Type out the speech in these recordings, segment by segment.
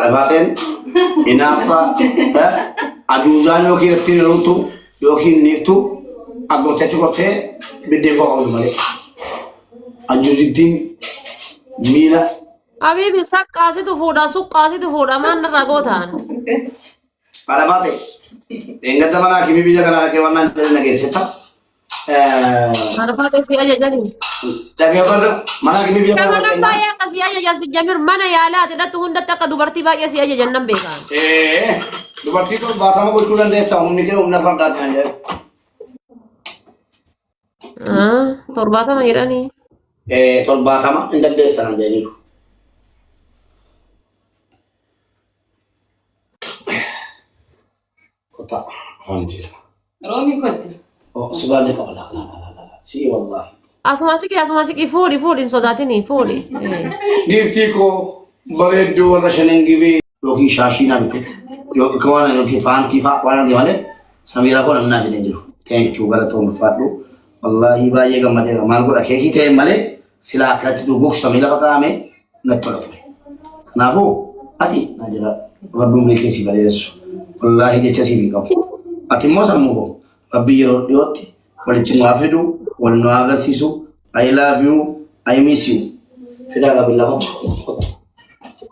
Arafaten inafa aduzan yoki reptin rutu yoki niftu agote chukote bidde ko awul male ajuditin mila Abi sak kasi tu foda suk kasi tu foda man ragotan. Arafate engada mana kimi bija kana ke wannan nage seta Arafat fi aja jadi. tage bar mana kimi bija Kamu kana nampak ya kasih aja jadi jamir mana ya lah tidak tuh hendak tak dubarti bagi si aja jannam beka. dubarti ko bathama ko chulan desa umni ke umna farda anje Torbata mana ni? tol bathama indal desa anje ni kota hanjir رومي كنت oh subhanaka wala la si wallahi Asma masih ifuri sodati ni ifuri. Gifti ko bareddu wala shanengibi yoki shashina bitu yo kawana yoki fanti fa wala di wale samira ko namna fide jiru thank you bala to fadu wallahi ba ye gamade mal ko rakhe ki te male sila akhati du buk samira ka ame natolo na ho ati najira rabbum reke si bale resu wallahi de chasi bi kam ati mo samu rabbi yoro yoti wala chimu afidu wala no agarsisu I love you I miss you fidaga billah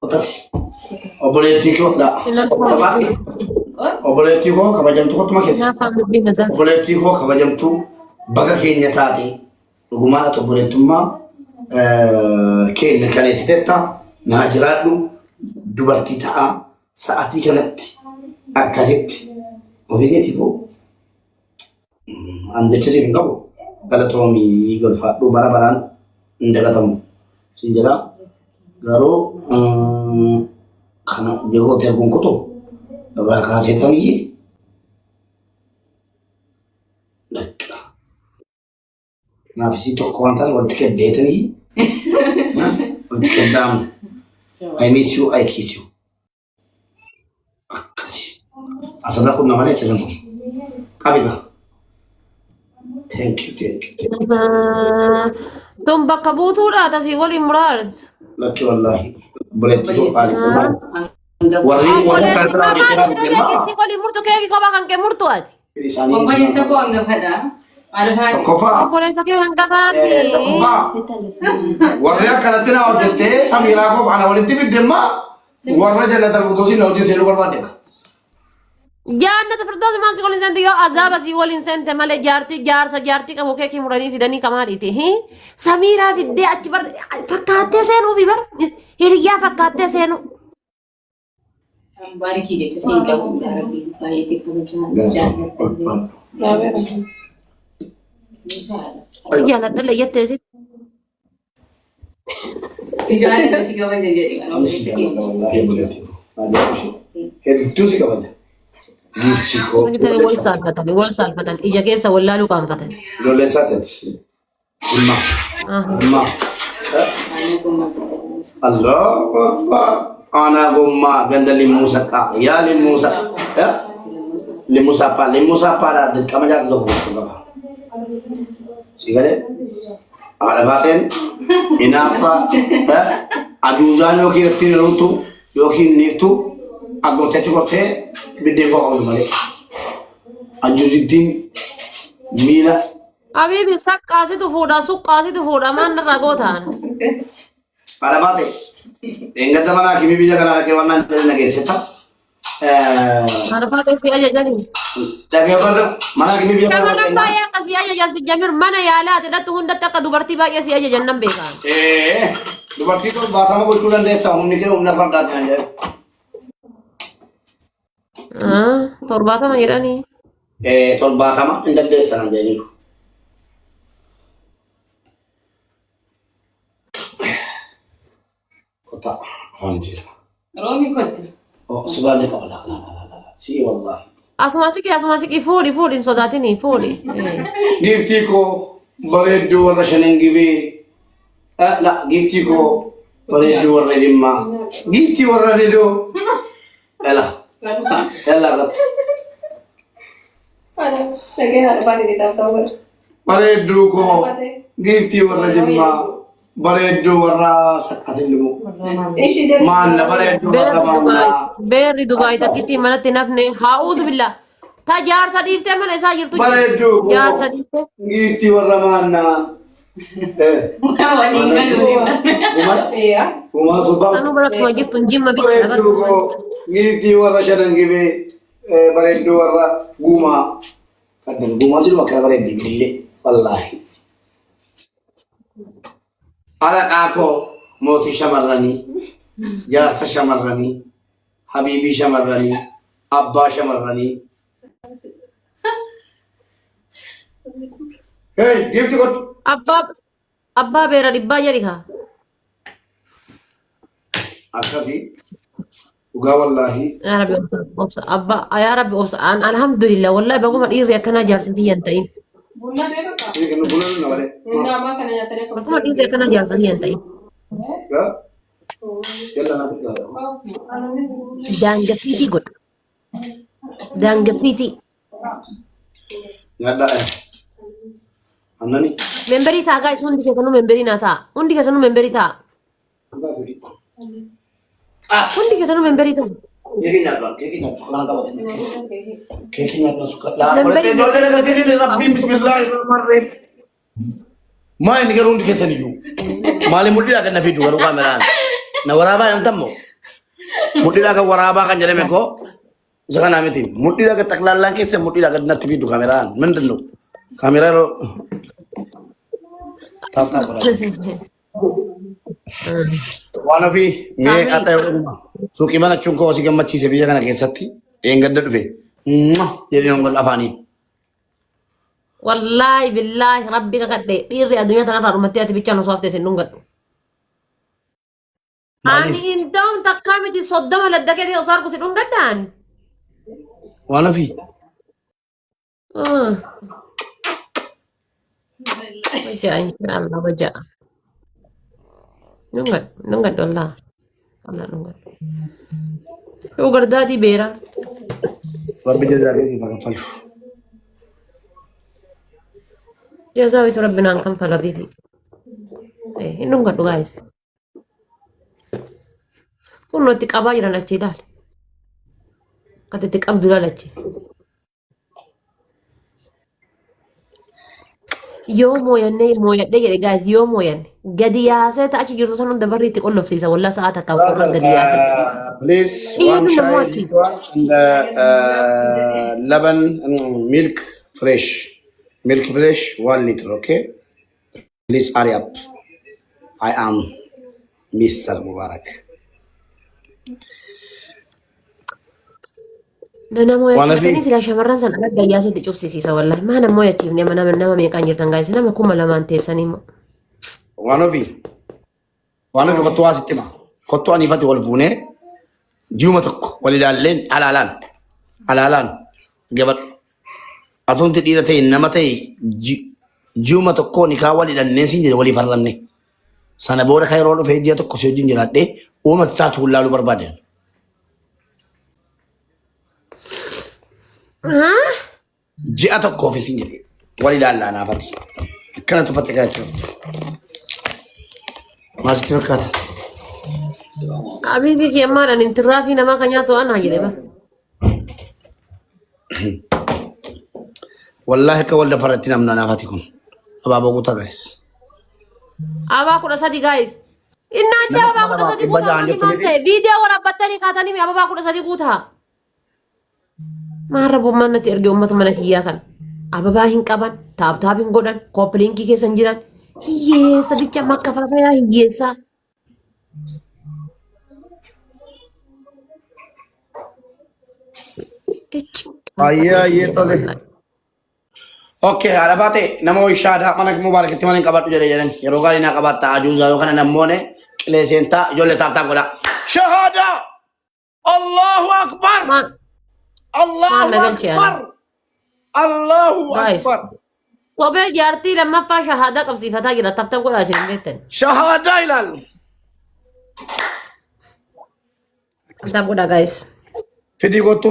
kota oboleti ko la oboleti ko kabajam tu khotma ke oboleti ko kabajam tu baga kenya tati rugumana to boletumma kenya kale sitetta najiradu dubarti ta'a saati kanatti akkasitti ofigeti ko ande chesi ngabo galatomi golfadhu barabaran ndagatamu sinjara garo kana jego terbun koto aba kasetan yi dakka nafsi to kwantal wadke detani wadke dam I miss you I kiss you akasi asada kunna male chalan kabiga Thank you. Tum bakabutu lah tasi wali murad. Laki wallahi. Boleh tigo kali. Wali kantara di kira di Kita wali murtu kayak kau bahkan ke murtu aja. وما يسكو عند فدا على هاي Kofa. Boleh sakit hangga kaki. Kofa. Warna kalatina odete samira ko bana wali tibi demma. Warna jana terputusin audio selu berbanding. Jangan terperdos man sekolah insan tiga azab si wal insan temale jarti kamu kayak kimurani fidani kamari ti hi Samira fidde akbar fakate senu bibar hiriya fakate senu باركي لك تسين كم باركي بايتك كم sejalan terle yette sih سجانة بس كمان jadi kan Wallahi boleh tigo. Ada sih. Itu sih kapan? Gift chico. kita wal salfatan ija kesa wala lu kam fatan Lo le satet. Imma. Imma. أنا كم Allah Akbar. Ana gomma ganda limusa ka. Ya limusa. Ya. Limusa pa da kama jak do ko ba. Sigare. Arafaten inafa aduzan yoki reptin rutu yoki niftu agote chukote bidde ko awul male ajuditin mila Abi sak kasi tu foda man ragotan. Arafate engada mana kimi bija kana ke wannan nage seta Arafat fi aja jadi. tage bar mana kimi bija Kamu nampak ya kasih aja jadi jamir mana ya lah tidak tuh hendak tak dubarti bagi si aja jannam beka. dubarti ko bathama ko chulan desa umni ke umna farda anje Torbata mana ni? tol bathama indal desa anje ni kota hanjir رومي كنت oh subhanaka wala la si wallahi Asma masih ifuri sodati ni ifuri. Gifti ko bareddu wala shanengibi la gifti ko bareddu wala dimma gifti wala dedo ela gat bareddu ko gifti wala dimma bareedduu warra saqqatiin limu. Maanna bareedduu warra maannaa. Beerri Dubaay takkitti manatti nafne haa'uutu billaa. Ta jaarsa dhiiftee mana isaa jirtu. Bareedduu. Jaarsa dhiiftee. Giiftii warra maannaa. Gumaatu ba'a. Anuu barattuma jirtu jimma bicha. Bareedduu koo giiftii warra shanan gibee bareedduu warra gumaa. Kaddan gumaa siluma kana bareeddii bilillee wallaahi. Alaqaa koo mootii shamarranii, jaarsa shamarranii, habiibii shamarranii, abbaa shamarranii. Hey, gifti kot. Abbaa beera dhibbaa jedhi kaa. Akkasii dhugaa wallaahi. Yaa Rabbi obsa abbaa yaa Rabbi obsa alhamdulillah wallahi baguma dhiirri akkanaa jaarsi biyyan ta'in. Sini kennu bulan na wale. Baguma dhiirri akkanaa jaarsa biyyan ta'in. Ya. Yalla na fitta. Daangaffiitii godha. Daangaffiitii. Nyadda Annani. Memberii ta'a guys hundi keessanuu memberii naa ta'a. Hundi keessanuu memberii ta'a. Akkasii. Hundi keessanuu memberii ta'a. Keki nyadda kana qaba. Keki nyadda suka. La boleh dole daga sisi Rabbi bismillahirrahmanirrahim. Ma ini kan hundi kesan iyu. Mali mudi akan nafi dua kameraan. Na waraba yang tamu. Mudi akan waraba kan jadi meko. Jangan amitin. Mudi akan taklalang kesan mudi akan nafi dua kameraan. Mendenu. Kamera lo. Tap pada. Wanafi, me ata yung suki mana chungko si gammat si sebiya kana kesatti. Enggak ada deh. Jadi nongol afani. Wallahi billahi rabbi kakadde dhiirri addunyaa tanarraa dhumattee ati bichaan osoo haftee sin dhungadhu. Ani indoom takkaa miti soddoma laddakeetii osoo harku si dhungaddaan. Wanafi. Wajah insyaAllah wajah. Nunggad wallah. Allah nunggad. Sugar daddy bera. Rabbi jazaake si makan falu. Jazaa itu Rabbi nangkam pala bibi. Nunggad guys. Kun nuti qabaa jiran achi ilaali. Katitti qabdu ilaali achi. Yoo mooyadhee jedhe guys yoo mooyanne gadi yaasee ta achi jirtu san hunda barri itti qollofsiisa walla sa'a takka qorra gadi yaasee. Please one chai this one and laban milk fresh 1 liter, okay? Please hurry up. I am Mr. Mubarak. Nana mooyachiifatanii sila shamarran san ala gayyaa itti cufsisiisa wallahi. Maana mooyachiifne nama meeqaan jirtan guys nama kuma lamaan teessanii immoo. One of kottu asitti ma. Kottu ani ifatti wal fuune jiuma tokko wal ilaalleen alaalaan gabadhu. Atunti dhiira ta'e nama ta'e jiuma tokko ni kaa wal hidhannee siin jedhe walii farranne. Sana booda kan yeroo dhufee ji'a tokko si wajjin jiraadhee uuma taatu laaluu barbaade. Ji'a tokko ofiisin jedhe wal ilaallaa naafati. Akkana tufatte kan jirtu. Maasitti fakkaata. Abiibii keemmaadhaan intirraa fi namaa kan nyaatu anaa jedhe ba. Wallahi akka walda faratti namna naafati kun. Abaaboo guutaa guys. Abaa 13 guys. Innaan jaa abaa 13 guutaa maali maal ta'e viidiyoo waraabbattanii kaatanii abaa 13 guutaa. Maarra bommaan natti erge uummata mana kiyyaa kan ababaa hin qaban taaptaap hin godhan kooppiliinkii keessan jiran hiyyeessa bicha makka faafayaa hiyyeessaa. Ayyee tole. Okay, ada fate namo ishada mana mubarak itti manin qabadhu jedhe jedhan yeroo gaarii naa qabatta ajuuza yookaan namoone qileesenta ijoollee taaptaap godha. Shahada! Allahu akbar! Allahu akbar! Allahu akbar! Kophee jaartii lammaffaa shahaadaa qabsiifataa jira taaptaap godhaa isin beektan. Shahada ilaal. Taaptaap godhaa guys. Fidii kottu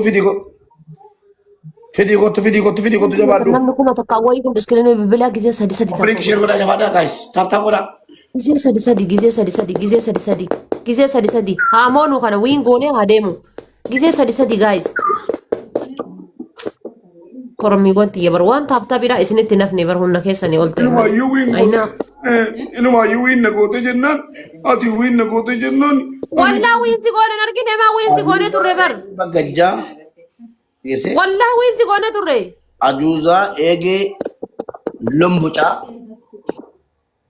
jabaadhu. Namni kun tokko wayii kun iskiriinii bilbilaa gisee sadi Bring share godhaa jabaadhaa guys. Taaptaap godhaa. Gizee sadi. Haamonu kana wiin goonee haa deemu. Gizee sadi guys. Koromii wanti yabar waan taaptaabidha isinitti nafne bar hunda keessanii ol ta'e. Inumayyuu wiin nagoote jennaan ati wiin nagoote jennaan. Wallaa wiinsi goone argine maa wiinsi goone turre bar. Baggajjaa. Wallaa wiinsi goone turre. Ajuuzaa eegee lombucaa.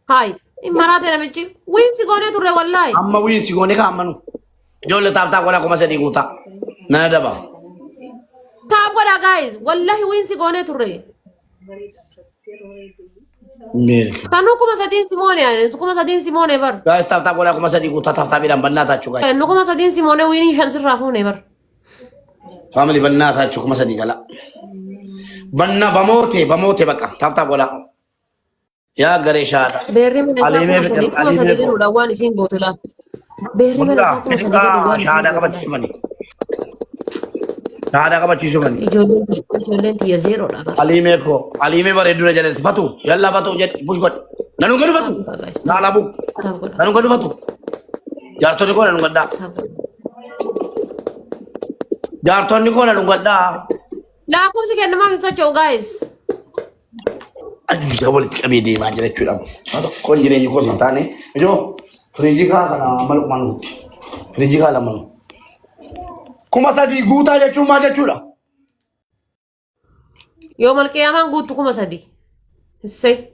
Hai. Imaraate namichi wiinsi goone turre wallaahi. Amma wiinsi goone ka ammanu. Ijoollee taaptaa godhaa kuma sadii guutaa. Nana daba. Taap godhaa guys. Wallaahi wiinsi goone turre. Meerika. Kanuu kuma sadiin Simoone yaani kuma sadiin Simoone bar. Guys taaptaa godhaa kuma sadii guutaa taaptaa biidhaan bannaa taachuu guys. Nu kuma sadiin Simoone wiinii shan sirraa fuune bar. Family bannaa taachuu kuma sadii gala. Bannaa bamootee baqa taaptaa godhaa. Yaa garee shaadha. Beerri mana isaa kuma sadii jedhudha waan isiin gootu laa. Beerri mana isaa kuma sadii jedhu waan isiin shaadha qabachiisu mani. Shaadha qabachiisu mani. Ijoolleen tiyya zeeroodha bar. Aliimee bareedduu jalatti fatu. Yallaa fatu jedhi bush godhe. Nanuu gadu fatu. Naalaa bu'u. Nanuu gadu fatu. Jaartonni koo nanuu gaddaa. Jaartonni koo nanuu gaddaa. Lakkoofsi kennamaa hin socho'u guys. Ajuuza walitti qabee deemaa jira jechuudha. Kun jireenyi koos hin taane. Ijoo firiijii kaa kana malumaan nuti. Firiijii kaa lama. Kuma sadii guutaa jechuun maal jechuudha? Yoo malqiyaamaan guutu kuma sadii. Hissee.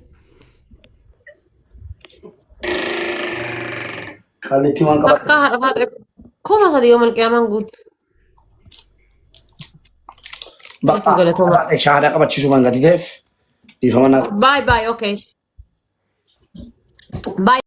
Kalleetti waan qabatu. Akka haadha faadha. Kuma sadii yoo malqiyaamaan guutu. Bakka shahadaa qabachiisu waan gadi ta'eef. Bye, okay. Bye.